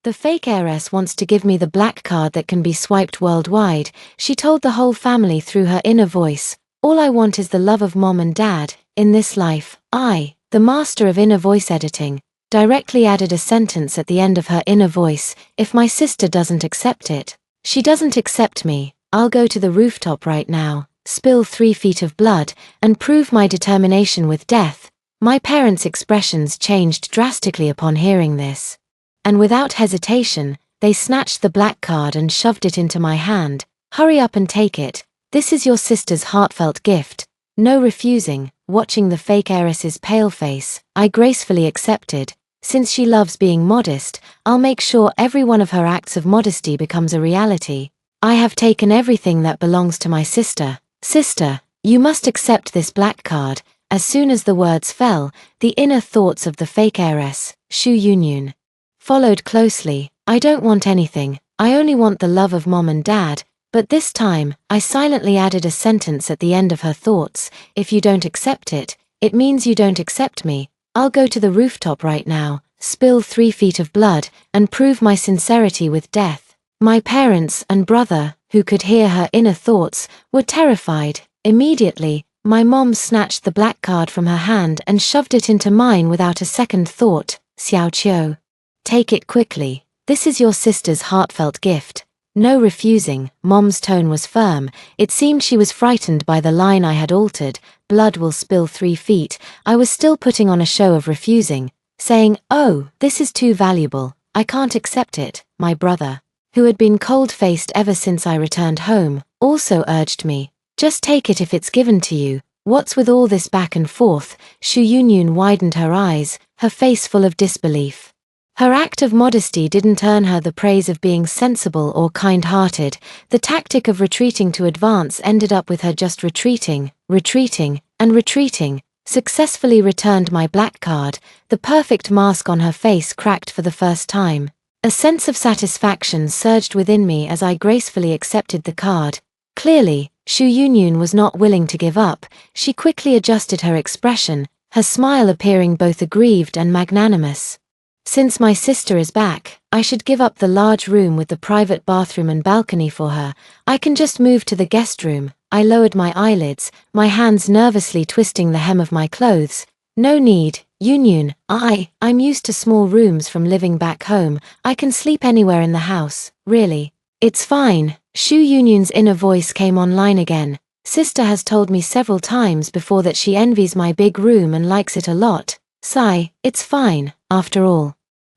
The fake heiress wants to give me the black card that can be swiped worldwide, she told the whole family through her inner voice. All I want is the love of mom and dad. In this life, I, the master of inner voice editing, directly added a sentence at the end of her inner voice. If my sister doesn't accept it, she doesn't accept me, I'll go to the rooftop right now, spill 3 feet of blood, and prove my determination with death. My parents' expressions changed drastically upon hearing this. And without hesitation, they snatched the black card and shoved it into my hand. Hurry up and take it. This is your sister's heartfelt gift. No refusing. Watching the fake heiress's pale face, I gracefully accepted. Since she loves being modest, I'll make sure every one of her acts of modesty becomes a reality. I have taken everything that belongs to my sister. Sister, you must accept this black card. As soon as the words fell, the inner thoughts of the fake heiress, Shu Yunyun, followed closely. I don't want anything, I only want the love of mom and dad. But this time, I silently added a sentence at the end of her thoughts. If you don't accept it, it means you don't accept me. I'll go to the rooftop right now, spill 3 feet of blood, and prove my sincerity with death. My parents and brother, who could hear her inner thoughts, were terrified. Immediately, my mom snatched the black card from her hand and shoved it into mine without a second thought. Xiao Qiu, take it quickly. This is your sister's heartfelt gift. No refusing. Mom's tone was firm. It seemed she was frightened by the line I had altered. Blood will spill 3 feet. I was still putting on a show of refusing, saying, oh, this is too valuable. I can't accept it. My brother, who had been cold-faced ever since I returned home, also urged me. Just take it if it's given to you. What's with all this back and forth? Shu Yunyun widened her eyes, her face full of disbelief. Her act of modesty didn't earn her the praise of being sensible or kind-hearted. The tactic of retreating to advance ended up with her just retreating, and retreating. Successfully returned my black card. The perfect mask on her face cracked for the first time. A sense of satisfaction surged within me as I gracefully accepted the card. Clearly, Shu Yunyun was not willing to give up. She quickly adjusted her expression, her smile appearing both aggrieved and magnanimous. Since my sister is back, I should give up the large room with the private bathroom and balcony for her. I can just move to the guest room. I lowered my eyelids, my hands nervously twisting the hem of my clothes. No need, Yunyun. I'm used to small rooms from living back home. I can sleep anywhere in the house, really. It's fine. Shu Yunyun's inner voice came online again. Sister has told me several times before that she envies my big room and likes it a lot. Sigh, it's fine, after all.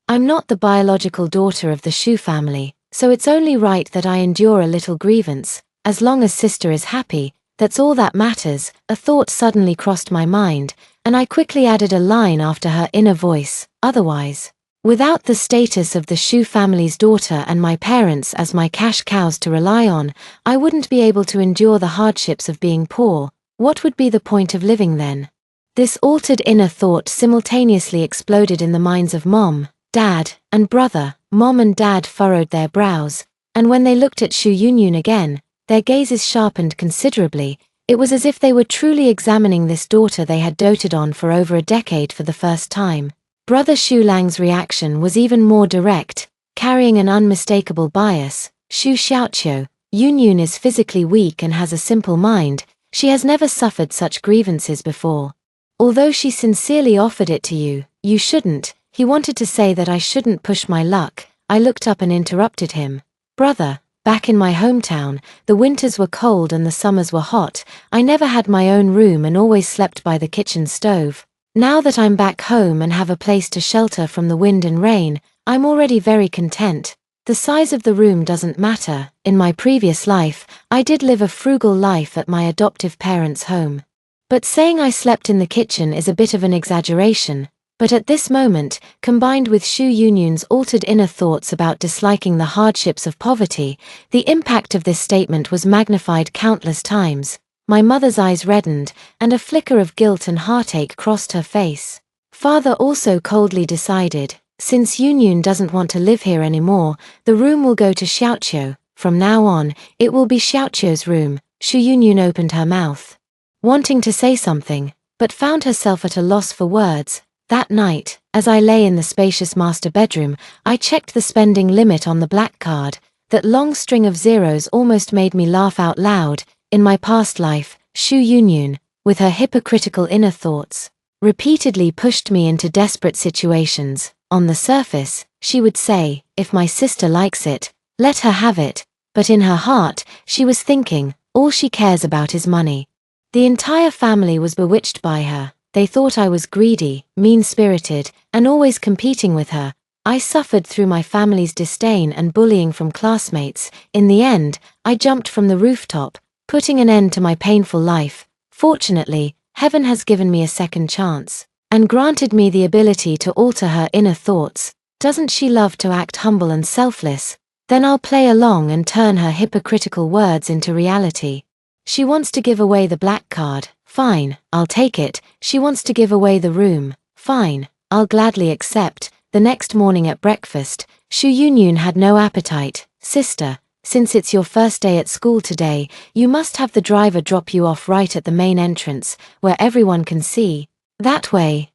I'm not the biological daughter of the Shu family, so it's only right that I endure a little grievance. As long as sister is happy, that's all that matters. A thought suddenly crossed my mind, and I quickly added a line after her inner voice. Otherwise, without the status of the Shu family's daughter and my parents as my cash cows to rely on, I wouldn't be able to endure the hardships of being poor. What would be the point of living then? This altered inner thought simultaneously exploded in the minds of mom, dad, and brother. Mom and dad furrowed their brows, and when they looked at Shu Yunyun again, their gazes sharpened considerably. It was as if they were truly examining this daughter they had doted on for over a decade for the first time. Brother Shu Lang's reaction was even more direct, carrying an unmistakable bias. Shu Xiaoqiu, Yunyun is physically weak and has a simple mind. She has never suffered such grievances before. Although she sincerely offered it to you, you shouldn't. He wanted to say that I shouldn't push my luck. I looked up and interrupted him. Brother, back in my hometown, the winters were cold and the summers were hot. I never had my own room and always slept by the kitchen stove. Now that I'm back home and have a place to shelter from the wind and rain, I'm already very content. The size of the room doesn't matter. In my previous life, I did live a frugal life at my adoptive parents' home. But saying I slept in the kitchen is a bit of an exaggeration. But at this moment, combined with Shu Yunyun's altered inner thoughts about disliking the hardships of poverty, the impact of this statement was magnified countless times. My mother's eyes reddened, and a flicker of guilt and heartache crossed her face. Father also coldly decided, since Yunyun doesn't want to live here anymore, the room will go to Xiaoqiu. From now on, it will be Xiaoqiu's room. Shu Yunyun opened her mouth, wanting to say something, but found herself at a loss for words. That night, As I lay in the spacious master bedroom, I checked the spending limit on the black card. That long string of zeros almost made me laugh out loud. In my past life, Shu Yunyun, with her hypocritical inner thoughts, repeatedly pushed me into desperate situations. On the surface, she would say, if my sister likes it, let her have it, but in her heart, she was thinking, all she cares about is money. The entire family was bewitched by her. They thought I was greedy, mean-spirited, and always competing with her. I suffered through my family's disdain and bullying from classmates. In the end, I jumped from the rooftop, putting an end to my painful life. Fortunately, heaven has given me a second chance, and granted me the ability to alter her inner thoughts. Doesn't she love to act humble and selfless? Then I'll play along and turn her hypocritical words into reality. She wants to give away the black card. Fine, I'll take it. She wants to give away the room. Fine, I'll gladly accept. The next morning at breakfast, Shu Yunyun had no appetite. Sister, since it's your first day at school today, you must have the driver drop you off right at the main entrance, where everyone can see. That way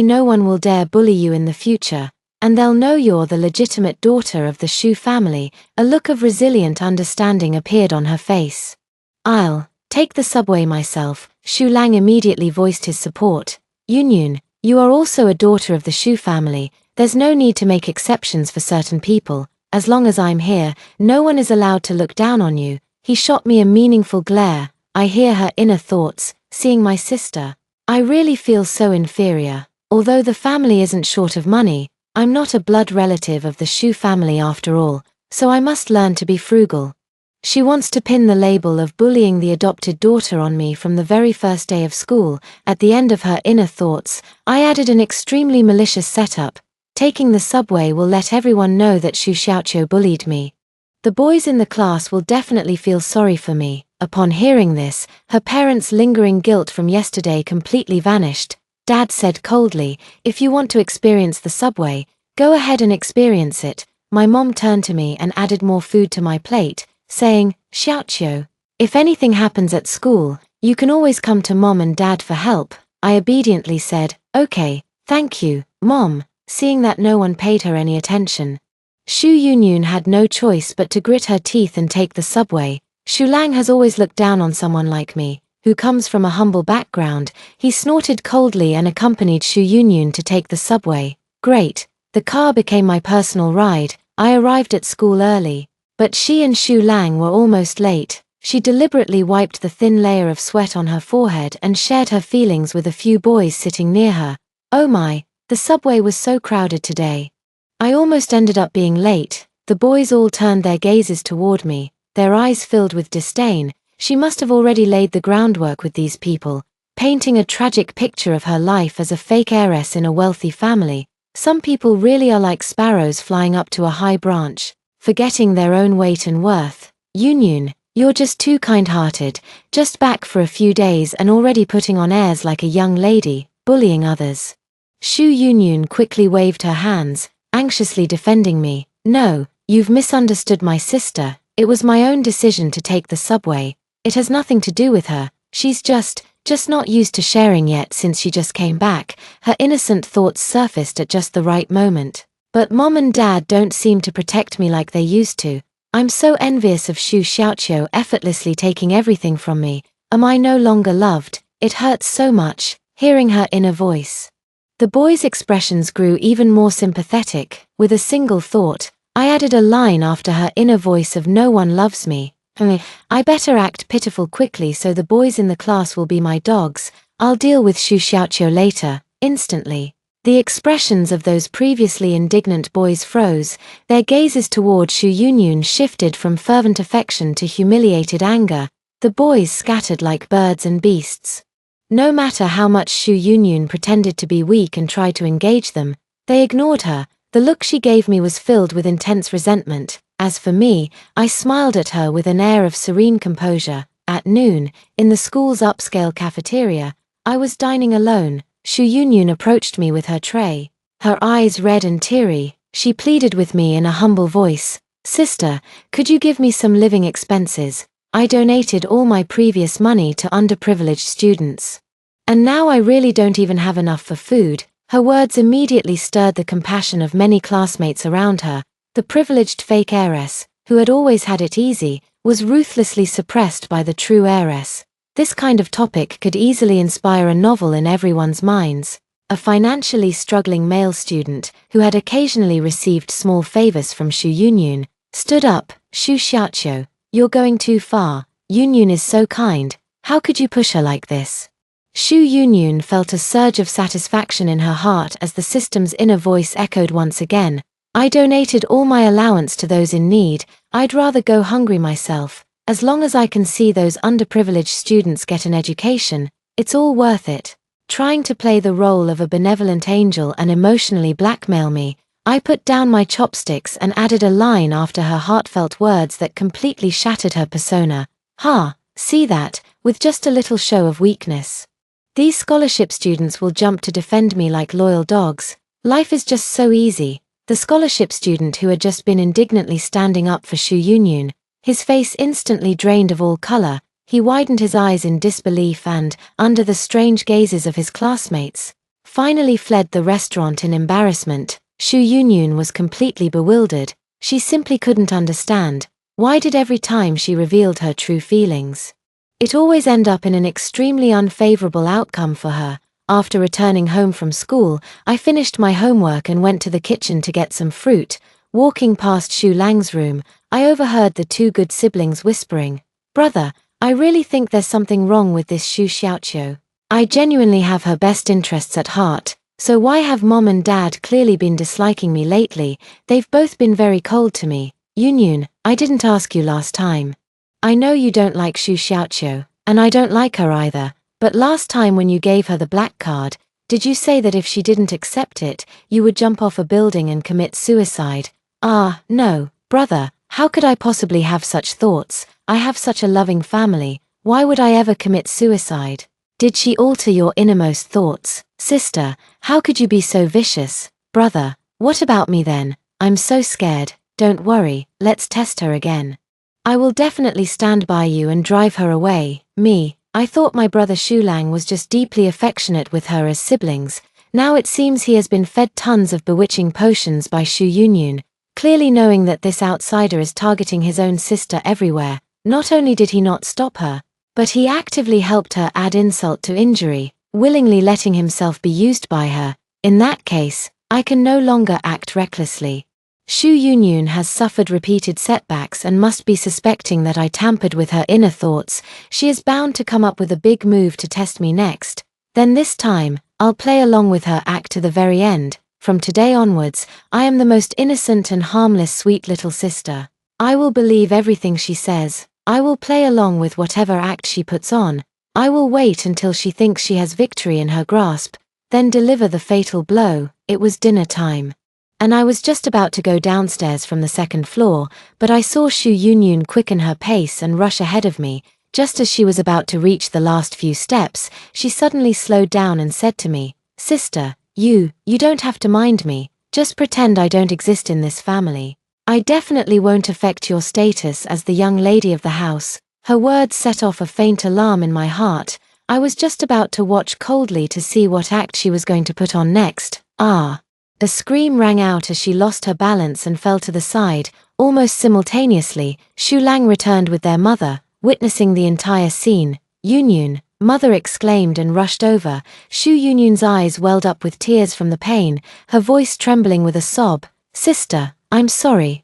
no one will dare bully you in the future, and they'll know you're the legitimate daughter of the Shu family. A look of resilient understanding appeared on her face. I'll take the subway myself. Shu Lang immediately voiced his support. Yunyun, you are also a daughter of the Shu family. There's no need to make exceptions for certain people. As long as I'm here, no one is allowed to look down on you. He shot me a meaningful glare. I hear her inner thoughts, seeing my sister. I really feel so inferior. Although the family isn't short of money, I'm not a blood relative of the Shu family after all, so I must learn to be frugal. She wants to pin the label of bullying the adopted daughter on me from the very first day of school. At the end of her inner thoughts, I added an extremely malicious setup. Taking the subway will let everyone know that Shu Xiaoqiu bullied me. The boys in the class will definitely feel sorry for me. Upon hearing this, her parents' lingering guilt from yesterday completely vanished. Dad said coldly, if you want to experience the subway, go ahead and experience it. My mom turned to me and added more food to my plate, saying, Xiaoqiu, if anything happens at school, you can always come to Mom and Dad for help. I obediently said, okay, thank you, Mom, seeing that no one paid her any attention. Shu Yunyun had no choice but to grit her teeth and take the subway. Shu Lang has always looked down on someone like me, who comes from a humble background. He snorted coldly and accompanied Shu Yunyun to take the subway. Great, the car became my personal ride. I arrived at school early. But she and Shu Lang were almost late. She deliberately wiped the thin layer of sweat on her forehead and shared her feelings with a few boys sitting near her. Oh my, the subway was so crowded today. I almost ended up being late. The boys all turned their gazes toward me, their eyes filled with disdain. She must have already laid the groundwork with these people, painting a tragic picture of her life as a fake heiress in a wealthy family. Some people really are like sparrows flying up to a high branch, forgetting their own weight and worth. Yunyun, you're just too kind-hearted, just back for a few days and already putting on airs like a young lady, bullying others. Shu Yunyun quickly waved her hands, anxiously defending me. No, you've misunderstood my sister. It was my own decision to take the subway. It has nothing to do with her. She's just not used to sharing yet since she just came back. Her innocent thoughts surfaced at just the right moment. But Mom and Dad don't seem to protect me like they used to. I'm so envious of Shu Xiaoqiu effortlessly taking everything from me. Am I no longer loved? It hurts so much, hearing her inner voice. The boys' expressions grew even more sympathetic. With a single thought, I added a line after her inner voice of no one loves me. I better act pitiful quickly so the boys in the class will be my dogs. I'll deal with Shu Xiaoqiu later. Instantly, the expressions of those previously indignant boys froze. Their gazes toward Shu Yunyun shifted from fervent affection to humiliated anger. The boys scattered like birds and beasts. No matter how much Shu Yunyun pretended to be weak and tried to engage them, they ignored her. The look she gave me was filled with intense resentment. As for me, I smiled at her with an air of serene composure. At noon, in the school's upscale cafeteria, I was dining alone. Shu Yunyun approached me with her tray. Her eyes red and teary, she pleaded with me in a humble voice. Sister, could you give me some living expenses? I donated all my previous money to underprivileged students. And now I really don't even have enough for food. Her words immediately stirred the compassion of many classmates around her. The privileged fake heiress, who had always had it easy, was ruthlessly suppressed by the true heiress. This kind of topic could easily inspire a novel in everyone's minds. A financially struggling male student, who had occasionally received small favors from Shu Yunyun, stood up. Shu Xiaoqiu, you're going too far. Yunyun is so kind, how could you push her like this? Shu Yunyun felt a surge of satisfaction in her heart as the system's inner voice echoed once again. I donated all my allowance to those in need. I'd rather go hungry myself. As long as I can see those underprivileged students get an education, it's all worth it. Trying to play the role of a benevolent angel and emotionally blackmail me, I put down my chopsticks and added a line after her heartfelt words that completely shattered her persona. Ha, see that, with just a little show of weakness. These scholarship students will jump to defend me like loyal dogs. Life is just so easy. The scholarship student who had just been indignantly standing up for Shu Yunyun, his face instantly drained of all color, he widened his eyes in disbelief and, under the strange gazes of his classmates, finally fled the restaurant in embarrassment. Shu Yunyun was completely bewildered. She simply couldn't understand. Why did every time she revealed her true feelings, it always end up in an extremely unfavorable outcome for her? After returning home from school, I finished my homework and went to the kitchen to get some fruit. Walking past Shu Lang's room, I overheard the two good siblings whispering, "Brother, I really think there's something wrong with this Shu Xiaoqiu. I genuinely have her best interests at heart, so why have Mom and Dad clearly been disliking me lately? They've both been very cold to me. Yunyun, I didn't ask you last time. I know you don't like Shu Xiaoqiu, and I don't like her either, but last time when you gave her the black card, did you say that if she didn't accept it, you would jump off a building and commit suicide?" "Ah, no, brother, how could I possibly have such thoughts? I have such a loving family, why would I ever commit suicide?" "Did she alter your innermost thoughts? Sister, how could you be so vicious?" "Brother, what about me then? I'm so scared." "Don't worry, let's test her again. I will definitely stand by you and drive her away." "Me, I thought my brother Shu Lang was just deeply affectionate with her as siblings. Now it seems he has been fed tons of bewitching potions by Shu Yunyun, clearly knowing that this outsider is targeting his own sister everywhere. Not only did he not stop her, but he actively helped her add insult to injury, willingly letting himself be used by her. In that case, I can no longer act recklessly. Shu Yunyun has suffered repeated setbacks and must be suspecting that I tampered with her inner thoughts. She is bound to come up with a big move to test me next. Then this time, I'll play along with her act to the very end. From today onwards, I am the most innocent and harmless sweet little sister. I will believe everything she says. I will play along with whatever act she puts on. I will wait until she thinks she has victory in her grasp, then deliver the fatal blow." It was dinner time, and I was just about to go downstairs from the second floor, but I saw Shu Yunyun quicken her pace and rush ahead of me. Just as she was about to reach the last few steps, she suddenly slowed down and said to me, "Sister, you don't have to mind me, just pretend I don't exist in this family. I definitely won't affect your status as the young lady of the house." Her words set off a faint alarm in my heart. I was just about to watch coldly to see what act she was going to put on next. "Ah!" A scream rang out as she lost her balance and fell to the side. Almost simultaneously, Shu Lang returned with their mother, witnessing the entire scene. "Yunyun!" Mother exclaimed and rushed over. Shu Yunyun's eyes welled up with tears from the pain, her voice trembling with a sob. "Sister, I'm sorry.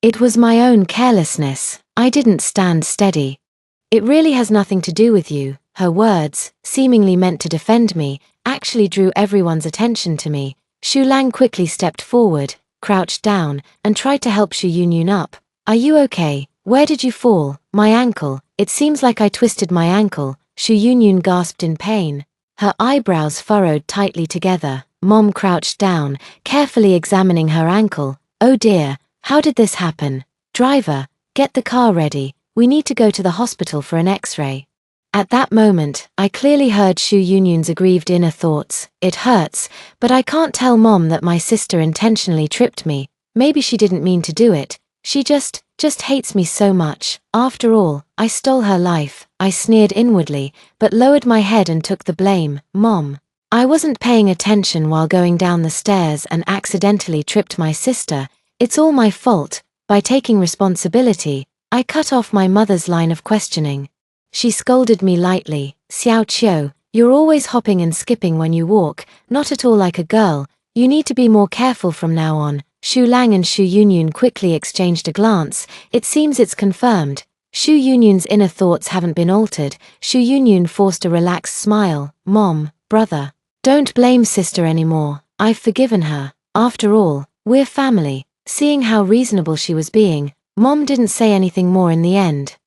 It was my own carelessness. I didn't stand steady. It really has nothing to do with you." Her words, seemingly meant to defend me, actually drew everyone's attention to me. Shu Lang quickly stepped forward, crouched down, and tried to help Shu Yunyun up. "Are you okay? Where did you fall?" "My ankle. It seems like I twisted my ankle." Shu Yunyun gasped in pain. Her eyebrows furrowed tightly together. Mom crouched down, carefully examining her ankle. "Oh dear, how did this happen? Driver, get the car ready. We need to go to the hospital for an X-ray." At that moment, I clearly heard Shu Yunyun's aggrieved inner thoughts. "It hurts, but I can't tell Mom that my sister intentionally tripped me. Maybe she didn't mean to do it. She just hates me so much. After all, I stole her life." I sneered inwardly, but lowered my head and took the blame. "Mom, I wasn't paying attention while going down the stairs and accidentally tripped my sister. It's all my fault. By taking responsibility, I cut off my mother's line of questioning. She scolded me lightly. Xiao Qiu, you're always hopping and skipping when you walk, not at all like a girl. You need to be more careful from now on. Xu Lang and Xu Yunyun quickly exchanged a glance. It seems it's confirmed. Xu Yunyun's inner thoughts haven't been altered. Xu Yunyun forced a relaxed smile. Mom, brother, don't blame sister anymore. I've forgiven her. After all, we're family. Seeing how reasonable she was being, Mom didn't say anything more in the end.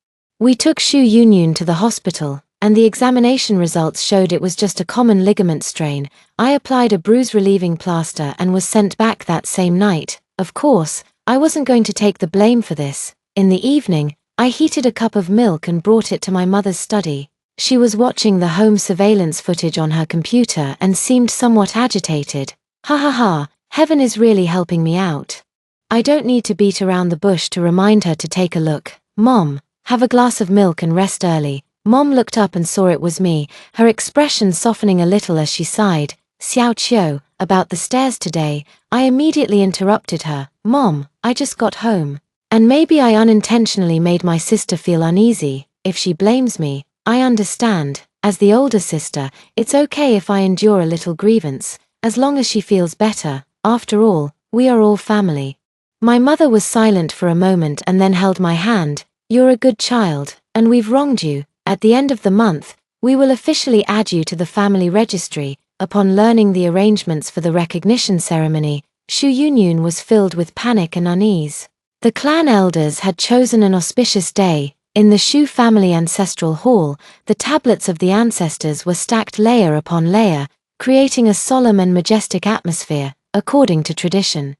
We took Xu Yunyun to the hospital, and the examination results showed it was just a common ligament strain. I applied a bruise-relieving plaster and was sent back that same night. Of course, I wasn't going to take the blame for this. In the evening, I heated a cup of milk and brought it to my mother's study. She was watching the home surveillance footage on her computer and seemed somewhat agitated. Ha ha ha, heaven is really helping me out. I don't need to beat around the bush to remind her to take a look. Mom, have a glass of milk and rest early. Mom looked up and saw it was me, her expression softening a little as she sighed. Xiao Qiu, about the stairs today, I immediately interrupted her. Mom, I just got home. And maybe I unintentionally made my sister feel uneasy. If she blames me, I understand. As the older sister, it's okay if I endure a little grievance, as long as she feels better. After all, we are all family. My mother was silent for a moment and then held my hand. You're a good child, and we've wronged you. At the end of the month, we will officially add you to the family registry. Upon learning the arrangements for the recognition ceremony, Xu Yunyun was filled with panic and unease. The clan elders had chosen an auspicious day. In the Xu family ancestral hall, the tablets of the ancestors were stacked layer upon layer, creating a solemn and majestic atmosphere, according to tradition.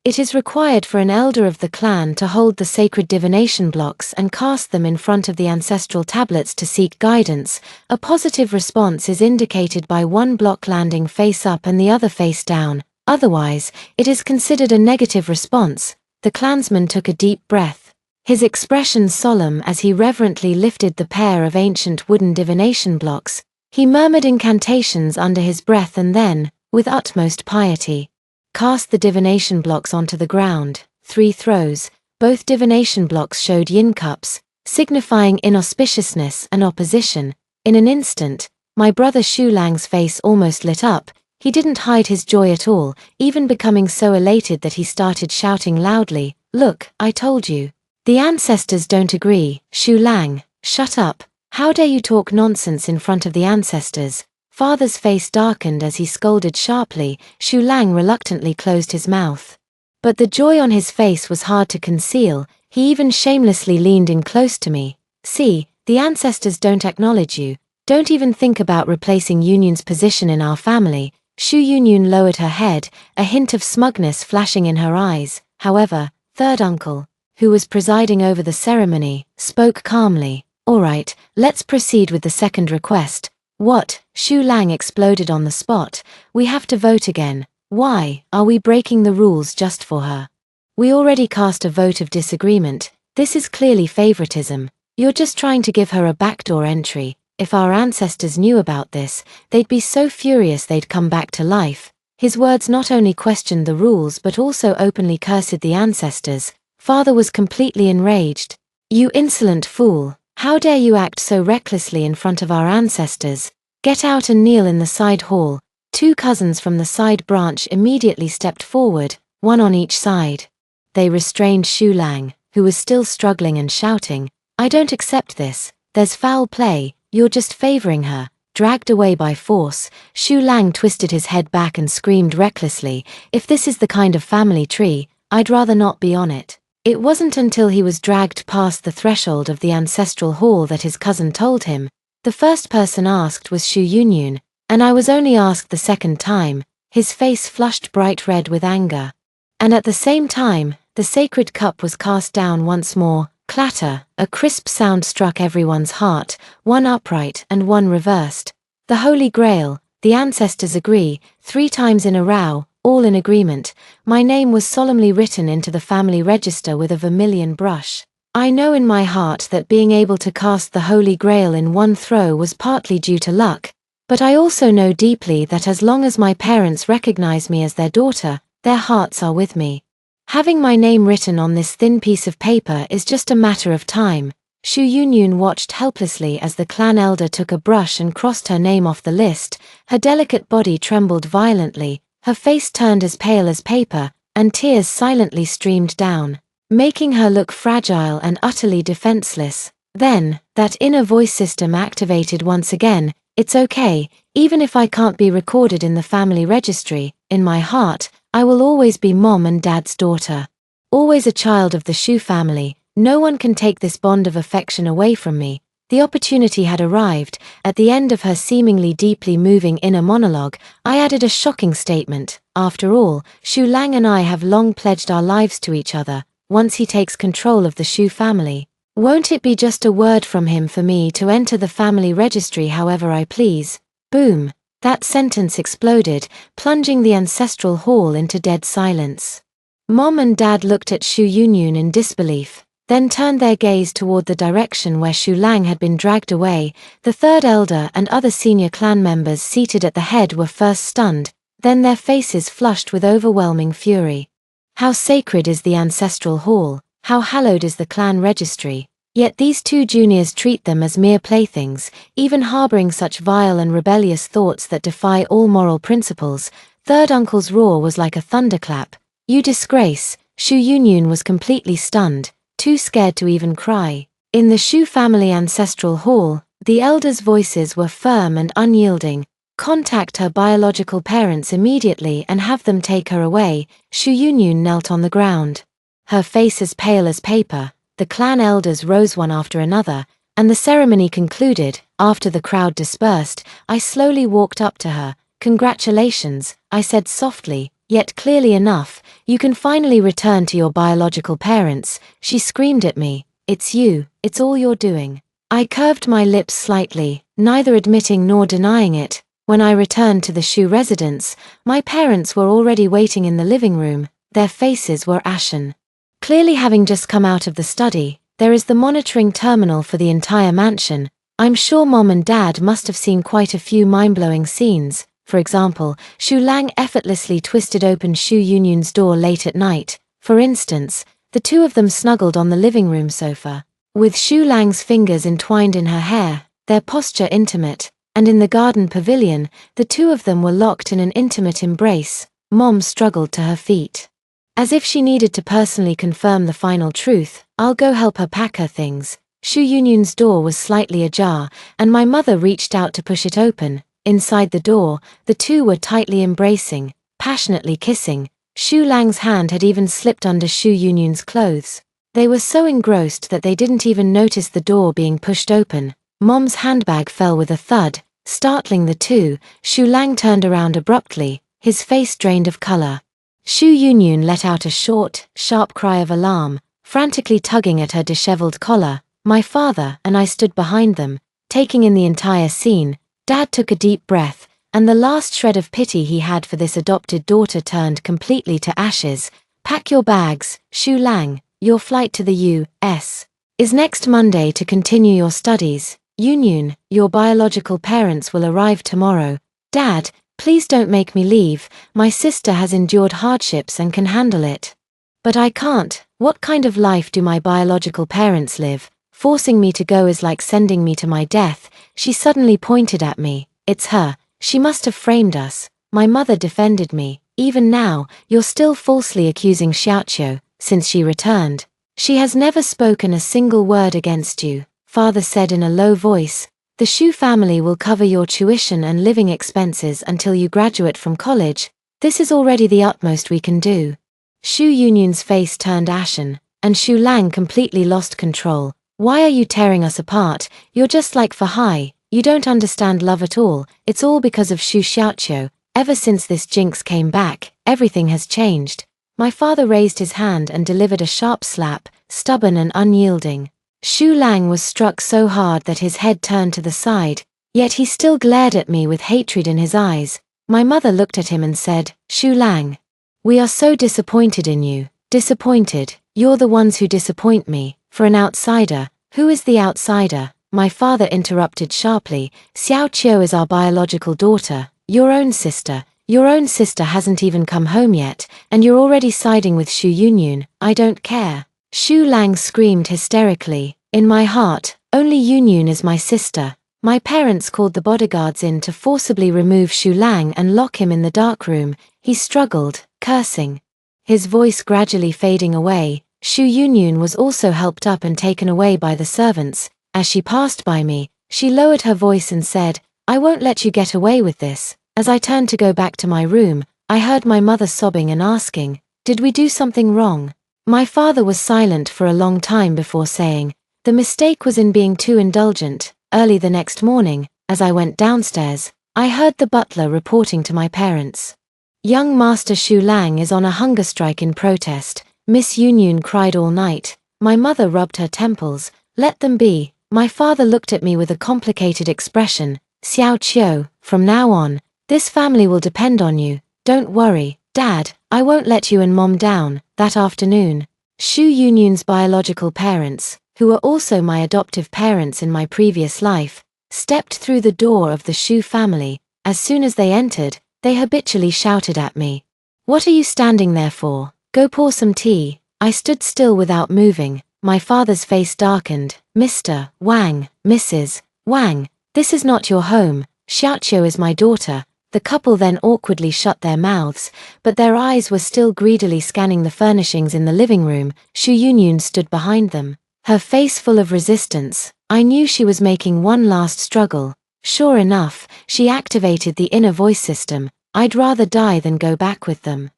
It is required for an elder of the clan to hold the sacred divination blocks and cast them in front of the ancestral tablets to seek guidance. A positive response is indicated by one block landing face up and the other face down. Otherwise, it is considered a negative response. The clansman took a deep breath, his expression solemn as he reverently lifted the pair of ancient wooden divination blocks. He murmured incantations under his breath and then, with utmost piety, cast the divination blocks onto the ground. 3 throws, both divination blocks showed yin cups, signifying inauspiciousness and opposition. In an instant, my brother Xu Lang's face almost lit up. He didn't hide his joy at all, even becoming so elated that he started shouting loudly, "Look, I told you. The ancestors don't agree." Xu Lang, shut up. How dare you talk nonsense in front of the ancestors? Father's face darkened as he scolded sharply. Xu Lang reluctantly closed his mouth. But the joy on his face was hard to conceal. He even shamelessly leaned in close to me. See, the ancestors don't acknowledge you. Don't even think about replacing Yunyun's position in our family. Xu Yunyun lowered her head, a hint of smugness flashing in her eyes. However, third uncle, who was presiding over the ceremony, spoke calmly. All right, let's proceed with the second request. What? Xu Lang exploded on the spot. We have to vote again. Why? Are we breaking the rules just for her? We already cast a vote of disagreement. This is clearly favoritism. You're just trying to give her a backdoor entry. If our ancestors knew about this, they'd be so furious they'd come back to life. His words not only questioned the rules but also openly cursed the ancestors. Father was completely enraged. You insolent fool. How dare you act so recklessly in front of our ancestors? Get out and kneel in the side hall. 2 cousins from the side branch immediately stepped forward, one on each side. They restrained Xu Lang, who was still struggling and shouting, "I don't accept this. There's foul play. You're just favoring her." Dragged away by force, Xu Lang twisted his head back and screamed recklessly, "If this is the kind of family tree, I'd rather not be on it." It wasn't until he was dragged past the threshold of the ancestral hall that his cousin told him. The first person asked was Xu Yunyun, and I was only asked the second time. His face flushed bright red with anger. And at the same time, the sacred cup was cast down once more. Clatter, a crisp sound struck everyone's heart, one upright and one reversed. The Holy Grail, the ancestors agree, 3 times in a row, all in agreement. My name was solemnly written into the family register with a vermilion brush. I know in my heart that being able to cast the Holy Grail in one throw was partly due to luck. But I also know deeply that as long as my parents recognize me as their daughter, their hearts are with me. Having my name written on this thin piece of paper is just a matter of time. Shu Yunyun watched helplessly as the clan elder took a brush and crossed her name off the list. Her delicate body trembled violently, her face turned as pale as paper, and tears silently streamed down, making her look fragile and utterly defenseless. Then, that inner voice system activated once again. It's okay, even if I can't be recorded in the family registry, in my heart, I will always be Mom and Dad's daughter. Always a child of the Shu family, no one can take this bond of affection away from me. The opportunity had arrived. At the end of her seemingly deeply moving inner monologue, I added a shocking statement. After all, Shu Lang and I have long pledged our lives to each other. Once he takes control of the Shu family, won't it be just a word from him for me to enter the family registry however I please? Boom! That sentence exploded, plunging the ancestral hall into dead silence. Mom and Dad looked at Shu Yunyun in disbelief, then turned their gaze toward the direction where Shu Lang had been dragged away. The third elder and other senior clan members seated at the head were first stunned, then their faces flushed with overwhelming fury. How sacred is the ancestral hall, how hallowed is the clan registry, yet these two juniors treat them as mere playthings, even harboring such vile and rebellious thoughts that defy all moral principles. Third uncle's roar was like a thunderclap. You disgrace! Shu Yunyun was completely stunned, too scared to even cry. In the Shu family ancestral hall, the elders' voices were firm and unyielding. Contact her biological parents immediately and have them take her away. Shu Yunyun knelt on the ground, her face as pale as paper. The clan elders rose one after another, and the ceremony concluded. After the crowd dispersed, I slowly walked up to her. Congratulations, I said softly, yet clearly enough, you can finally return to your biological parents. She screamed at me, it's you, it's all you're doing. I curved my lips slightly, neither admitting nor denying it. When I returned to the Shu residence, my parents were already waiting in the living room. Their faces were ashen. Clearly having just come out of the study, there is the monitoring terminal for the entire mansion. I'm sure Mom and Dad must have seen quite a few mind-blowing scenes. For example, Shu Lang effortlessly twisted open Shu Yunyun's door late at night. For instance, the two of them snuggled on the living room sofa, with Shu Lang's fingers entwined in her hair, their posture intimate, and in the garden pavilion, the two of them were locked in an intimate embrace. Mom struggled to her feet, as if she needed to personally confirm the final truth. I'll go help her pack her things. Shu Yunyun's door was slightly ajar, and my mother reached out to push it open. Inside the door, the two were tightly embracing, passionately kissing. Shu Lang's hand had even slipped under Shu Yunyun's clothes. They were so engrossed that they didn't even notice the door being pushed open. Mom's handbag fell with a thud, startling the two. Shu Lang turned around abruptly, his face drained of color. Shu Yunyun let out a short, sharp cry of alarm, frantically tugging at her disheveled collar. My father and I stood behind them, taking in the entire scene. Dad took a deep breath, and the last shred of pity he had for this adopted daughter turned completely to ashes. Pack your bags, Shu Lang. Your flight to the U.S. is next Monday to continue your studies. Yunyun, your biological parents will arrive tomorrow. Dad, please don't make me leave. My sister has endured hardships and can handle it. But I can't. What kind of life do my biological parents live? Forcing me to go is like sending me to my death. She suddenly pointed at me. It's her. She must have framed us. My mother defended me. Even now, you're still falsely accusing Xiaoqiu. Since she returned, she has never spoken a single word against you. Father said in a low voice, the Shu family will cover your tuition and living expenses until you graduate from college. This is already the utmost we can do. Shu Yunyun's face turned ashen, and Shu Lang completely lost control. Why are you tearing us apart? You're just like Fahai. You don't understand love at all. It's all because of Shu Xiaoqiu. Ever since this jinx came back, everything has changed. My father raised his hand and delivered a sharp slap, stubborn and unyielding. Shu Lang was struck so hard that his head turned to the side, yet he still glared at me with hatred in his eyes. My mother looked at him and said, Shu Lang, we are so disappointed in you. Disappointed? You're the ones who disappoint me. For an outsider, who is the outsider? my father interrupted sharply. Xiao Qiu is our biological daughter, your own sister. Your own sister hasn't even come home yet, and you're already siding with Xu Yunyun. I don't care. Xu Lang screamed hysterically. In my heart, only Yunyun is my sister. My parents called the bodyguards in to forcibly remove Xu Lang and lock him in the dark room. He struggled, cursing, his voice gradually fading away. Xu Yunyun was also helped up and taken away by the servants. As she passed by me, she lowered her voice and said, "I won't let you get away with this." As I turned to go back to my room, I heard my mother sobbing and asking, "Did we do something wrong?" My father was silent for a long time before saying, "The mistake was in being too indulgent." Early the next morning, as I went downstairs, I heard the butler reporting to my parents. "Young Master Xu Lang is on a hunger strike in protest." Miss Yunyun cried all night. My mother rubbed her temples. "Let them be." My father looked at me with a complicated expression. "Xiao Qiu, from now on, this family will depend on you. Don't worry, Dad, I won't let you and Mom down." That afternoon, Xu Yunyun's biological parents, who were also my adoptive parents in my previous life, stepped through the door of the Xu family. As soon as they entered, they habitually shouted at me, "What are you standing there for? Go pour some tea." I stood still without moving. My father's face darkened. "Mr. Wang, Mrs. Wang, this is not your home. Xiaoqiu is my daughter." The couple then awkwardly shut their mouths, but their eyes were still greedily scanning the furnishings in the living room. Xu Yunyun stood behind them, her face full of resistance. I knew she was making one last struggle. Sure enough, she activated the inner voice system. "I'd rather die than go back with them.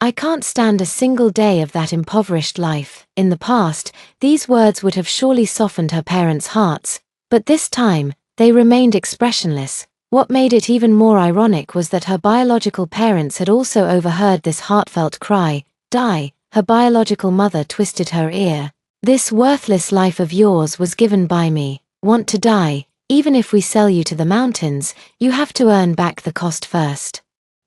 I can't stand a single day of that impoverished life." In the past, these words would have surely softened her parents' hearts, but this time, they remained expressionless. What made it even more ironic was that her biological parents had also overheard this heartfelt cry. "Die." Her biological mother twisted her ear. "This worthless life of yours was given by me. Want to die? Even if we sell you to the mountains, you have to earn back the cost first."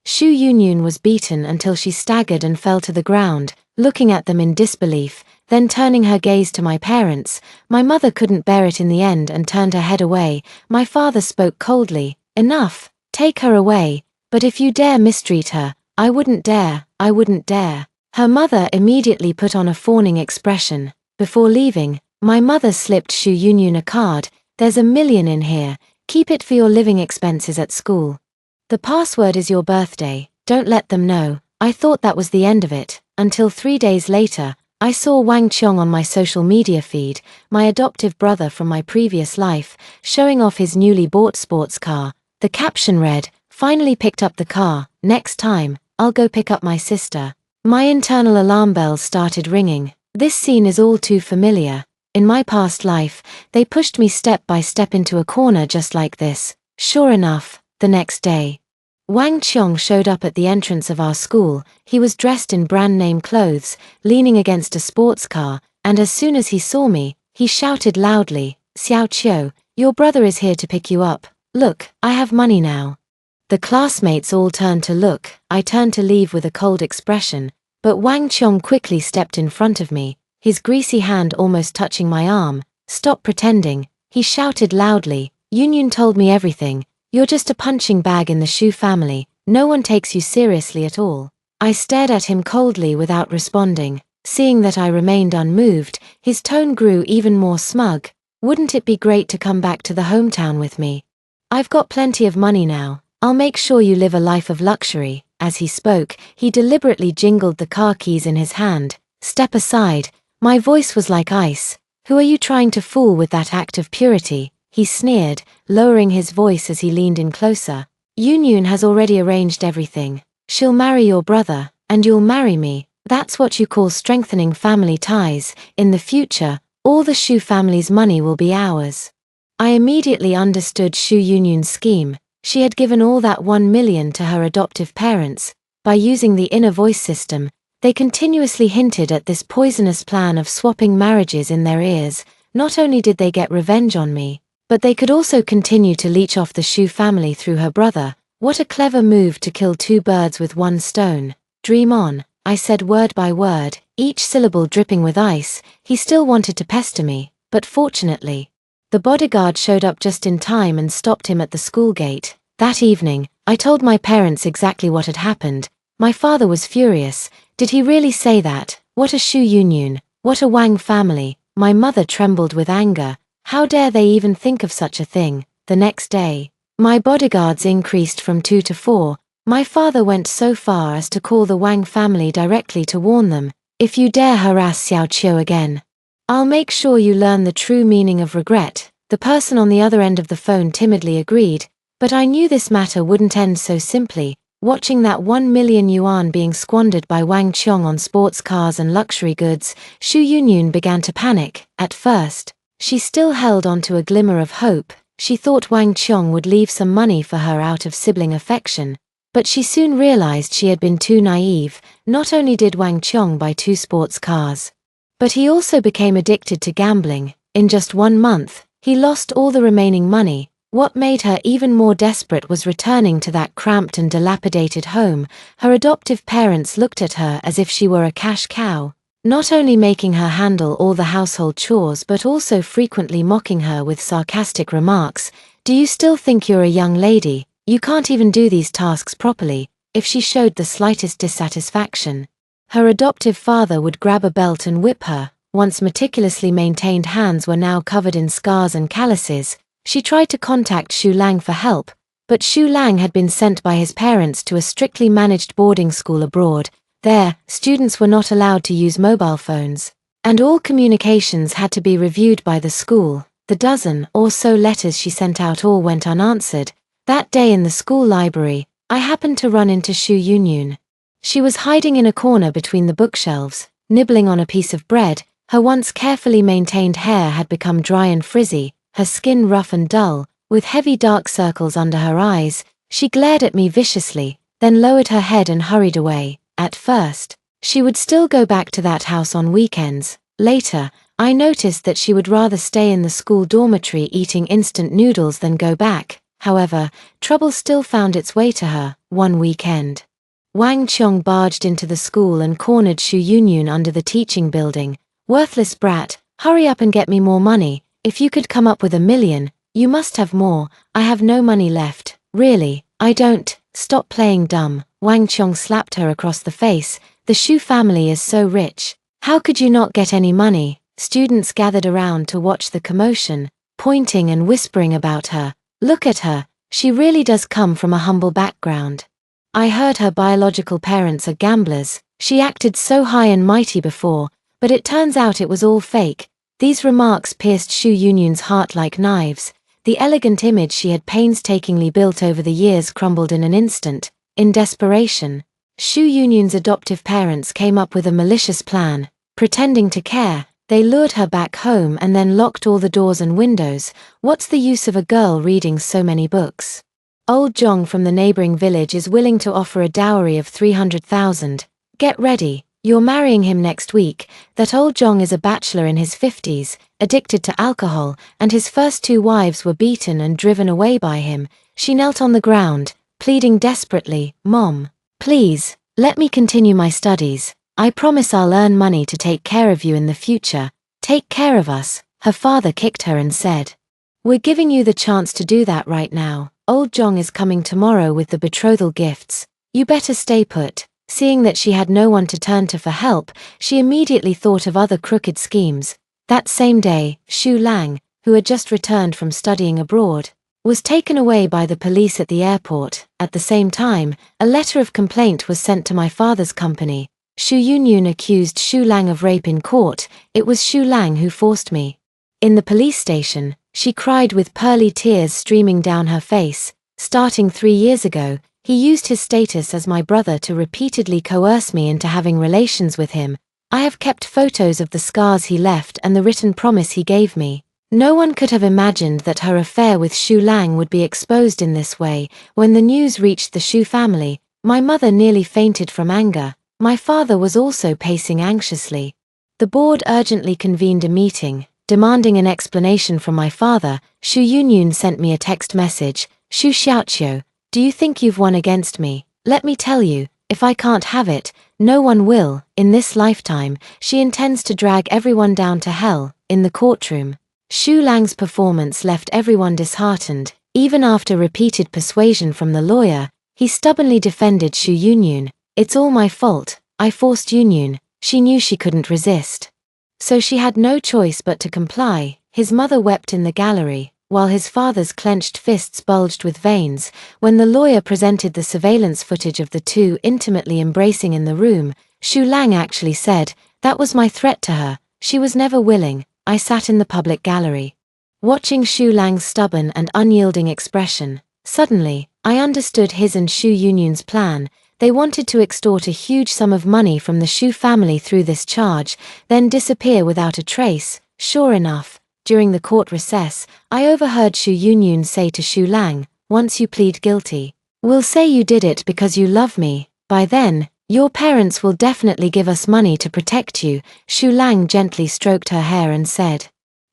Xu Yunyun was beaten until she staggered and fell to the ground, looking at them in disbelief, then turning her gaze to my parents. My mother couldn't bear it in the end and turned her head away. My father spoke coldly. "Enough, take her away, but if you dare mistreat her, I wouldn't dare." Her mother immediately put on a fawning expression. Before leaving, my mother slipped Xu Yunyun a card. "There's $1 million in here, keep it for your living expenses at school. The password is your birthday, don't let them know." I thought that was the end of it, until 3 days later, I saw Wang Qiong on my social media feed, my adoptive brother from my previous life, showing off his newly bought sports car. The caption read, "Finally picked up the car, next time, I'll go pick up my sister." My internal alarm bells started ringing. This scene is all too familiar. In my past life, they pushed me step by step into a corner just like this. Sure enough, the next day, Wang Qiong showed up at the entrance of our school. He was dressed in brand-name clothes, leaning against a sports car, and as soon as he saw me, he shouted loudly, "Xiao Qiu, your brother is here to pick you up. Look, I have money now." The classmates all turned to look. I turned to leave with a cold expression, but Wang Qiong quickly stepped in front of me, his greasy hand almost touching my arm. "Stop pretending," he shouted loudly. "Yunyun told me everything. You're just a punching bag in the Xu family. No one takes you seriously at all." I stared at him coldly without responding. Seeing that I remained unmoved, his tone grew even more smug. "Wouldn't it be great to come back to the hometown with me? I've got plenty of money now. I'll make sure you live a life of luxury." As he spoke, he deliberately jingled the car keys in his hand. "Step aside." My voice was like ice. "Who are you trying to fool with that act of purity?" he sneered, lowering his voice as he leaned in closer. "Yunyun has already arranged everything. She'll marry your brother, and you'll marry me. That's what you call strengthening family ties. In the future, all the Xu family's money will be ours." I immediately understood Xu Yunyun's scheme. She had given all that 1 million to her adoptive parents. By using the inner voice system, they continuously hinted at this poisonous plan of swapping marriages in their ears. Not only did they get revenge on me, but they could also continue to leech off the Xu family through her brother. What a clever move to kill 2 birds with 1 stone. "Dream on," I said word by word, each syllable dripping with ice. He still wanted to pester me, but fortunately, The bodyguard showed up just in time and stopped him at the school gate. That evening, I told my parents exactly what had happened. My father was furious. Did he really say that? What a Shu Yunyun, what a Wang family. My mother trembled with anger. How dare they even think of such a thing? The next day, my bodyguards increased from 2 to 4. My father went so far as to call the Wang family directly to warn them, if you dare harass Xiao Qiu again, I'll make sure you learn the true meaning of regret. The person on the other end of the phone timidly agreed, but I knew this matter wouldn't end so simply. Watching that 1 million yuan being squandered by Wang Qiong on sports cars and luxury goods, Shu Yunyun began to panic. At first, she still held on to a glimmer of hope. She thought Wang Qiong would leave some money for her out of sibling affection. But she soon realized she had been too naive. Not only did Wang Qiong buy 2 sports cars, but he also became addicted to gambling. In just 1 month, he lost all the remaining money. What made her even more desperate was returning to that cramped and dilapidated home. Her adoptive parents looked at her as if she were a cash cow, not only making her handle all the household chores but also frequently mocking her with sarcastic remarks. Do you still think you're a young lady? You can't even do these tasks properly. If she showed the slightest dissatisfaction, her adoptive father would grab a belt and whip her. Once meticulously maintained hands were now covered in scars and calluses. She tried to contact Xu Lang for help, but Xu Lang had been sent by his parents to a strictly managed boarding school abroad. There, students were not allowed to use mobile phones, and all communications had to be reviewed by the school. The dozen or so letters she sent out all went unanswered. That day in the school library, I happened to run into Shu Yunyun. She was hiding in a corner between the bookshelves, nibbling on a piece of bread. Her once carefully maintained hair had become dry and frizzy, her skin rough and dull, with heavy dark circles under her eyes. She glared at me viciously, then lowered her head and hurried away. At first, she would still go back to that house on weekends. Later, I noticed that she would rather stay in the school dormitory eating instant noodles than go back. However, trouble still found its way to her. One weekend, Wang Qiong barged into the school and cornered Shu Yunyun under the teaching building. Worthless brat, hurry up and get me more money. If you could come up with 1 million, you must have more. I have no money left. Really, I don't. Stop playing dumb. Wang Qiong slapped her across the face. The Shu family is so rich. How could you not get any money? Students gathered around to watch the commotion, pointing and whispering about her. Look at her, she really does come from a humble background. I heard her biological parents are gamblers. She acted so high and mighty before, but it turns out it was all fake. These remarks pierced Shu Yunyun's heart like knives. The elegant image she had painstakingly built over the years crumbled in an instant. In desperation, Shu Yunyun's adoptive parents came up with a malicious plan. Pretending to care, they lured her back home and then locked all the doors and windows. What's the use of a girl reading so many books? Old Zhong from the neighboring village is willing to offer a dowry of 300,000. Get ready, you're marrying him next week. That old Zhong is a bachelor in his 50s, addicted to alcohol, and his first 2 wives were beaten and driven away by him. She knelt on the ground, pleading desperately, "Mom, please, let me continue my studies. I promise I'll earn money to take care of you in the future. Take care of us." Her father kicked her and said, "We're giving you the chance to do that right now. Old Zhong is coming tomorrow with the betrothal gifts. You better stay put." Seeing that she had no one to turn to for help, she immediately thought of other crooked schemes. That same day, Xu Lang, who had just returned from studying abroad, was taken away by the police at the airport. At the same time, a letter of complaint was sent to my father's company. Shu Yunyun accused Xu Lang of rape in court. It was Xu Lang who forced me. In the police station, she cried with pearly tears streaming down her face. Starting 3 years ago, he used his status as my brother to repeatedly coerce me into having relations with him. I have kept photos of the scars he left and the written promise he gave me. No one could have imagined that her affair with Xu Lang would be exposed in this way. When the news reached the Xu family, my mother nearly fainted from anger. My father was also pacing anxiously. The board urgently convened a meeting, demanding an explanation from my father. Shu Yunyun sent me a text message. "Xu Xiaoqiu, do you think you've won against me? Let me tell you, if I can't have it, no one will. In this lifetime, she intends to drag everyone down to hell." In the courtroom, Xu Lang's performance left everyone disheartened. Even after repeated persuasion from the lawyer, he stubbornly defended Xu Yunyun. "It's all my fault, I forced Yunyun." She knew she couldn't resist. So she had no choice but to comply. His mother wept in the gallery, while his father's clenched fists bulged with veins. When the lawyer presented the surveillance footage of the two intimately embracing in the room, Xu Lang actually said, "That was my threat to her. She was never willing. I sat in the public gallery." Watching Xu Lang's stubborn and unyielding expression, suddenly, I understood his and Xu Yunyun's plan. They wanted to extort a huge sum of money from the Xu family through this charge, then disappear without a trace. Sure enough, during the court recess, I overheard Xu Yunyun say to Xu Lang, "Once you plead guilty, we'll say you did it because you love me. By then, your parents will definitely give us money to protect you." Xu Lang gently stroked her hair and said,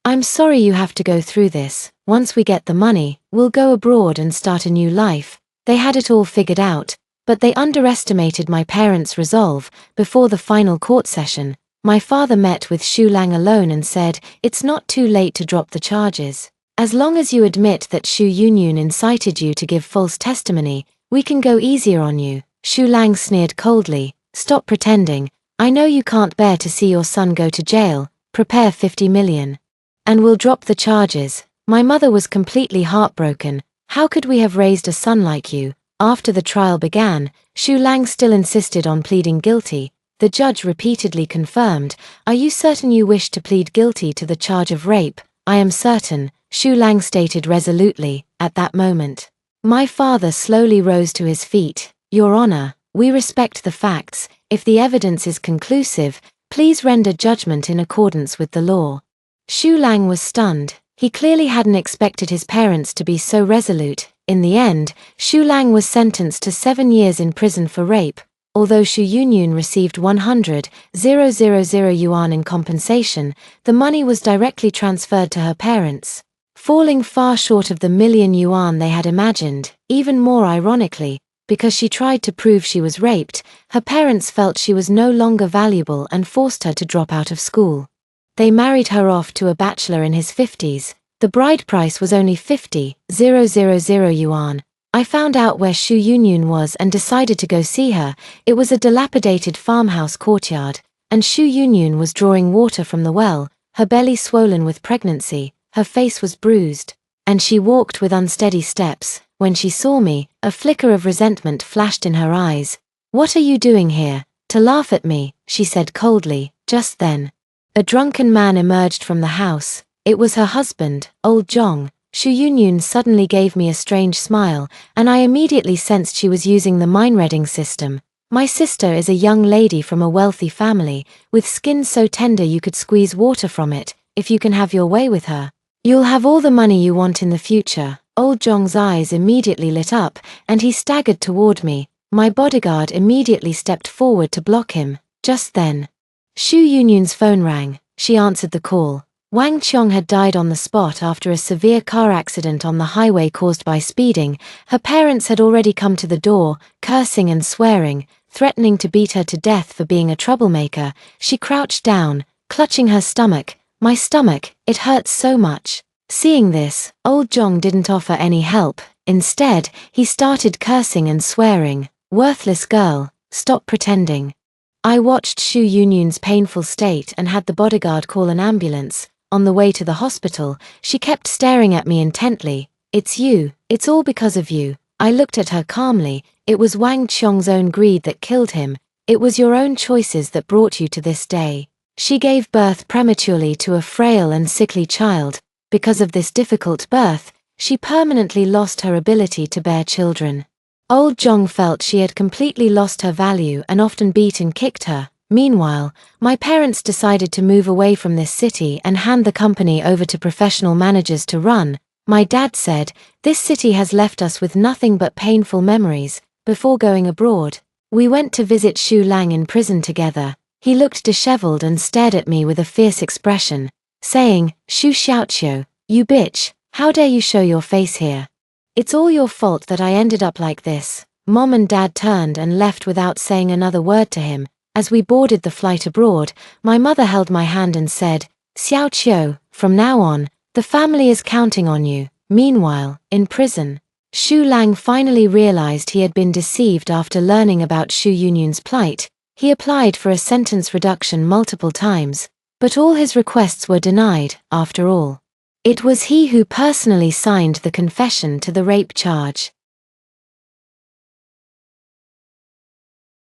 "I'm sorry you have to go through this. Once we get the money, we'll go abroad and start a new life." They had it all figured out, but they underestimated my parents' resolve. Before the final court session, my father met with Xu Lang alone and said, "It's not too late to drop the charges. As long as you admit that Xu Yunyun incited you to give false testimony, we can go easier on you." Xu Lang sneered coldly, "Stop pretending. I know you can't bear to see your son go to jail. Prepare 50 million. And we'll drop the charges." My mother was completely heartbroken. How could we have raised a son like you? After the trial began, Xu Lang still insisted on pleading guilty. The judge repeatedly confirmed, "Are you certain you wish to plead guilty to the charge of rape?" "I am certain," Xu Lang stated resolutely. At that moment, my father slowly rose to his feet. "Your Honor, we respect the facts. If the evidence is conclusive, please render judgment in accordance with the law." Xu Lang was stunned. He clearly hadn't expected his parents to be so resolute. In the end, Xu Lang was sentenced to 7 years in prison for rape. Although Xu Yunyun received 100,000 yuan in compensation, the money was directly transferred to her parents, falling far short of the million yuan they had imagined. Even more ironically, because she tried to prove she was raped, her parents felt she was no longer valuable and forced her to drop out of school. They married her off to a bachelor in his 50s. The bride price was only 50,000 yuan. I found out where Xu Yunyun was and decided to go see her. It was a dilapidated farmhouse courtyard, and Xu Yunyun was drawing water from the well, her belly swollen with pregnancy, her face was bruised, and she walked with unsteady steps. When she saw me, a flicker of resentment flashed in her eyes. "What are you doing here?" "To laugh at me," she said coldly. Just then, a drunken man emerged from the house. It was her husband, old Zhong. Xu Yunyun suddenly gave me a strange smile, and I immediately sensed she was using the mind-reading system. "My sister is a young lady from a wealthy family, with skin so tender you could squeeze water from it. If you can have your way with her, you'll have all the money you want in the future." Old Zhong's eyes immediately lit up, and he staggered toward me. My bodyguard immediately stepped forward to block him. Just then, Xu Yunyun's phone rang. She answered the call. Wang Qiong had died on the spot after a severe car accident on the highway caused by speeding. Her parents had already come to the door, cursing and swearing, threatening to beat her to death for being a troublemaker. She crouched down, clutching her stomach. "My stomach, it hurts so much." Seeing this, old Zhong didn't offer any help. Instead, he started cursing and swearing. "Worthless girl, stop pretending." I watched Xu Yunyun's painful state and had the bodyguard call an ambulance. On the way to the hospital, she kept staring at me intently. "It's you, it's all because of you." I looked at her calmly. "It was Wang Qiong's own greed that killed him. It was your own choices that brought you to this day." She gave birth prematurely to a frail and sickly child. Because of this difficult birth, she permanently lost her ability to bear children. Old Zhong felt she had completely lost her value and often beat and kicked her. Meanwhile, my parents decided to move away from this city and hand the company over to professional managers to run. My dad said, "This city has left us with nothing but painful memories." Before going abroad, we went to visit Xu Lang in prison together. He looked disheveled and stared at me with a fierce expression, saying, "Xu Xiaoqiu, you bitch, how dare you show your face here? It's all your fault that I ended up like this." Mom and Dad turned and left without saying another word to him. As we boarded the flight abroad, my mother held my hand and said, "Xiaoqiu, from now on, The family is counting on you. Meanwhile, in prison, Xu Lang finally realized he had been deceived after learning about Xu Yunyun's plight. He applied for a sentence reduction multiple times, but all his requests were denied. After all, it was he who personally signed the confession to the rape charge.